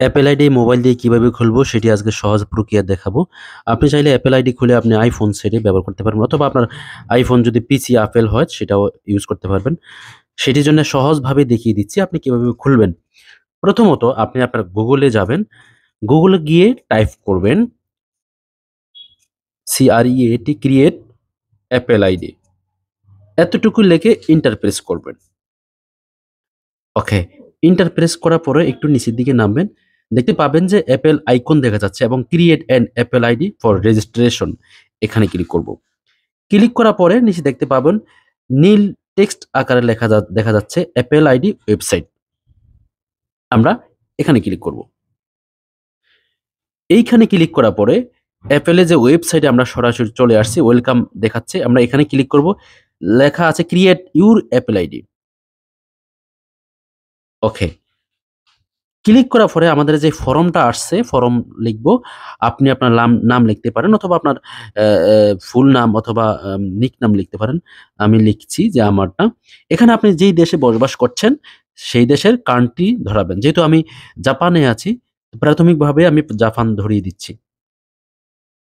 Apple ID mobile দিয়ে কিভাবে খুলবো সেটি আজকে সহজ প্রক্রিয়া দেখাবো। আপনি চাইলে অ্যাপেল আইডি খুলে আপনি আইফোন সেটে ব্যবহার করতে পারবেন, অথবা আপনার আইফোন যদি পিসি আপেল হয় সেটাও ইউজ করতে পারবেন। সেটির জন্য সহজভাবে দেখিয়ে দিচ্ছি আপনি কিভাবে খুলবেন। প্রথমত আপনি আপনার গুগলে যাবেন। গুগলে গিয়ে টাইপ করবেন CREAT ক্রিয়েট অ্যাপেল আইডি। এতটুকু লিখে এন্টার প্রেস করবেন। ওকে, এন্টার প্রেস করার পরে একটু নিচের দিকে নামবেন। দেখতে পাবেন যে অ্যাপেল আইকন দেখা যাচ্ছে এবং create an Apple ID for registration, এখানে ক্লিক করব। ক্লিক করার পরে নিচে দেখতে পাবেন নীল টেক্সট আকারে দেখা যাচ্ছে অ্যাপেল আইডি ওয়েবসাইট। আমরা এখানে ক্লিক করব। এইখানে ক্লিক করার পরে অ্যাপেলের যে ওয়েবসাইটে আমরা সরাসরি চলে আসছি, ওয়েলকাম দেখাচ্ছে। আমরা এখানে ক্লিক করব। লেখা আছে create your Apple ID. Okay, click করার পরে আমাদের যে ফর্মটা আসছে, ফর্ম লিখব। আপনি আপনার নাম লিখতে পারেন, অথবা আপনার ফুল নাম অথবা নিক নাম লিখতে পারেন। আমি লিখছি যে আমারটা। এখানে আপনি যেই দেশে বসবাস করছেন সেই দেশের কান্ট্রি ধরাবেন। যেহেতু আমি জাপানে আছি, প্রাথমিকভাবে আমি জাপান ধরিয়ে দিচ্ছি।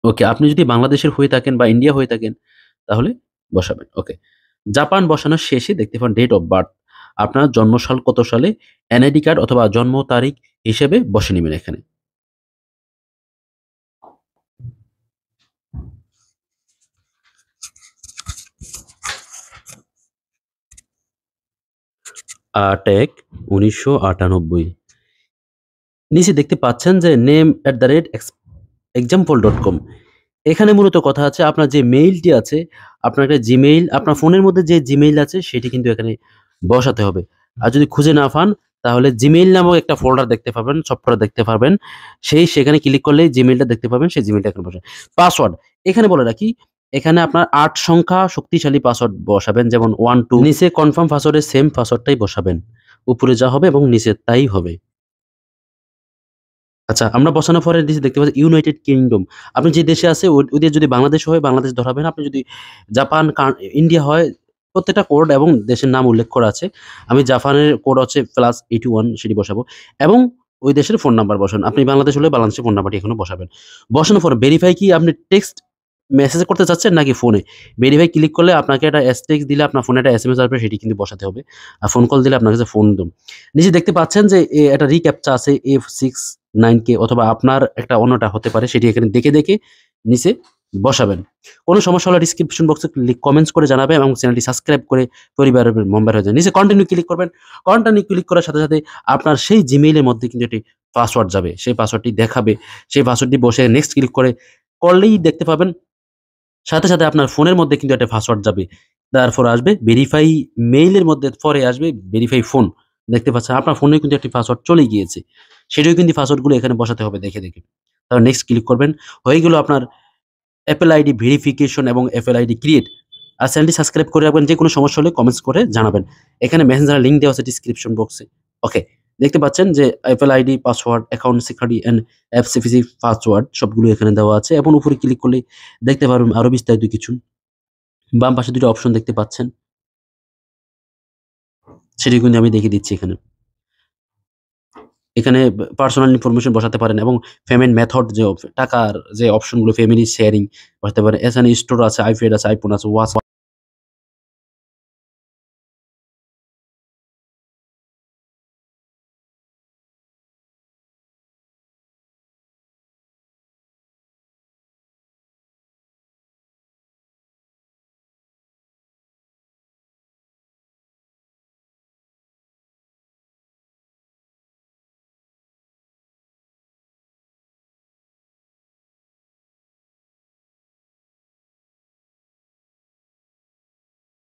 ওকে, আপনি যদি বাংলাদেশের হয়ে থাকেন বা ইন্ডিয়া হয়ে থাকেন তাহলে বসাবেন। ওকে, জাপান বসানোর শেষে দেখতে পান ডেট অফ বার্থ, আপনার জন্মসাল কত সালে, এনআইডি কার্ড অথবা জন্ম তারিখ হিসেবে বসে নেবেন এখানে। আট এক 1998। নিচে দেখতে পাচ্ছেন যে name@example.com। এখানে মূলত কথা আছে আপনার যে মেইলটি আছে, আপনার একটা জিমেইল, আপনার ফোনের মধ্যে যে জিমেইল আছে সেটি কিন্তু এখানে বসাতে হবে। আর যদি খুঁজে না পান তাহলে জিমেইল নামক একটা ফোল্ডার দেখতে পাবেন, সফটওয়্যার দেখতে পারবেন। সেখানে ক্লিক করলেই জিমেইলটা দেখতে পাবেন, সেই জিমেইলটা এখানে বসান। পাসওয়ার্ড এখানে বলে রাখি, এখানে আপনার ৮ সংখ্যা শক্তিশালী পাসওয়ার্ড বসাবেন, যেমন 1 2। নিচে কনফার্ম পাসওয়ার্ডের সেম পাসওয়ার্ডটাই বসাবেন। উপরে যা হবে এবং নিচে তাই হবে। আচ্ছা, আমরা বসানোর পরে নিচে দেখতে পাচ্ছি ইউনাইটেড কিংডম। আপনি যে দেশে আছে ওদের যদি বাংলাদেশ হয় বাংলাদেশ ধরাবেন। আপনি যদি জাপান, ইন্ডিয়া হয়, প্রত্যেকটা কোড এবং দেশের নাম উল্লেখ করা আছে। আমি জাপানের কোড হচ্ছে +81, সেটি বসাবো এবং ওই দেশের ফোন নাম্বার বসান। আপনি বাংলাদেশ হলে বাংলাদেশের ফোন নাম্বারটি এখানে বসাবেন। বসানোর পরে ভেরিফাই কি আপনি টেক্সট মেসেজ করতে চাচ্ছেন নাকি ফোনে? ভেরিফাই ক্লিক করলে আপনাকে একটা টেক্সট দিলে আপনার ফোনে একটা এসএমএস আসবে, সেটি কিন্তু বসাতে হবে। আর ফোন কল দিলে আপনার কাছে ফোন দিম। নিচে দেখতে পাচ্ছেন যে একটা রিক্যাপচা আছে F69K, অথবা আপনার একটা অন্যটা হতে পারে, সেটি এখানে দেখে নিচে বসাবেন। কোনো সমস্যা হলে ডিসক্রিপশন বক্সে কমেন্টস করে জানাবেন এবং চ্যানেলটি সাবস্ক্রাইব করে পরিবারের মেম্বার হয়ে যান। নিচে কন্টিনিউ ক্লিক করবেন। কন্টিনিউ ক্লিক করার সাথে আপনার সেই জিমেইলের মধ্যে কিন্তু একটি পাসওয়ার্ড যাবে। সেই পাসওয়ার্ডটি দেখাবে। সেই পাসওয়ার্ডটি বসে নেক্সট ক্লিক করলেই দেখতে পাবেন সাথে আপনার ফোনের মধ্যে কিন্তু একটা পাসওয়ার্ড যাবে। তারপর আসবে ভেরিফাই মেইলের মধ্যে, পরে আসবে ভেরিফাই ফোন। দেখতে পাচ্ছেন আপনার ফোনে কিন্তু একটি পাসওয়ার্ড চলে গিয়েছে। সেটাও কিন্তু পাসওয়ার্ডগুলো এখানে বসাতে হবে দেখে। তারপর নেক্সট ক্লিক করবেন। হয়ে গেল আপনার অ্যাপেল আইডি ভেরিফিকেশন এবং অ্যাপেল আইডি ক্রিয়েট। আর চ্যানেলটি সাবস্ক্রাইব করে রাখবেন। যে কোনো সমস্যা হলে কমেন্টস করে জানাবেন। এখানে মেসেঞ্জার লিংক দেওয়া আছে ডিসক্রিপশন বক্সে। ওকে, দেখতে পাচ্ছেন যে Apple ID, password, account security and app specific password সবগুলো এখানে দেওয়া আছে এবং উপরে ক্লিক করলেই দেখতে পারবেন আরো বিস্তারিত কিছু। বাম পাশে ২টা অপশন দেখতে পাচ্ছেন। সেটি কিন্তু আমি দেখিয়ে দিচ্ছি এখানে। এখানে পার্সোনাল ইনফরমেশন বসাতে পারেন এবং পেমেন্ট মেথড, যে টাকার যে অপশনগুলো, ফ্যামিলি শেয়ারিং বসাতে পারেন। এখানে স্টোর আছে, আইপ্যাড আছে, আইফোন আছে, ওয়াচ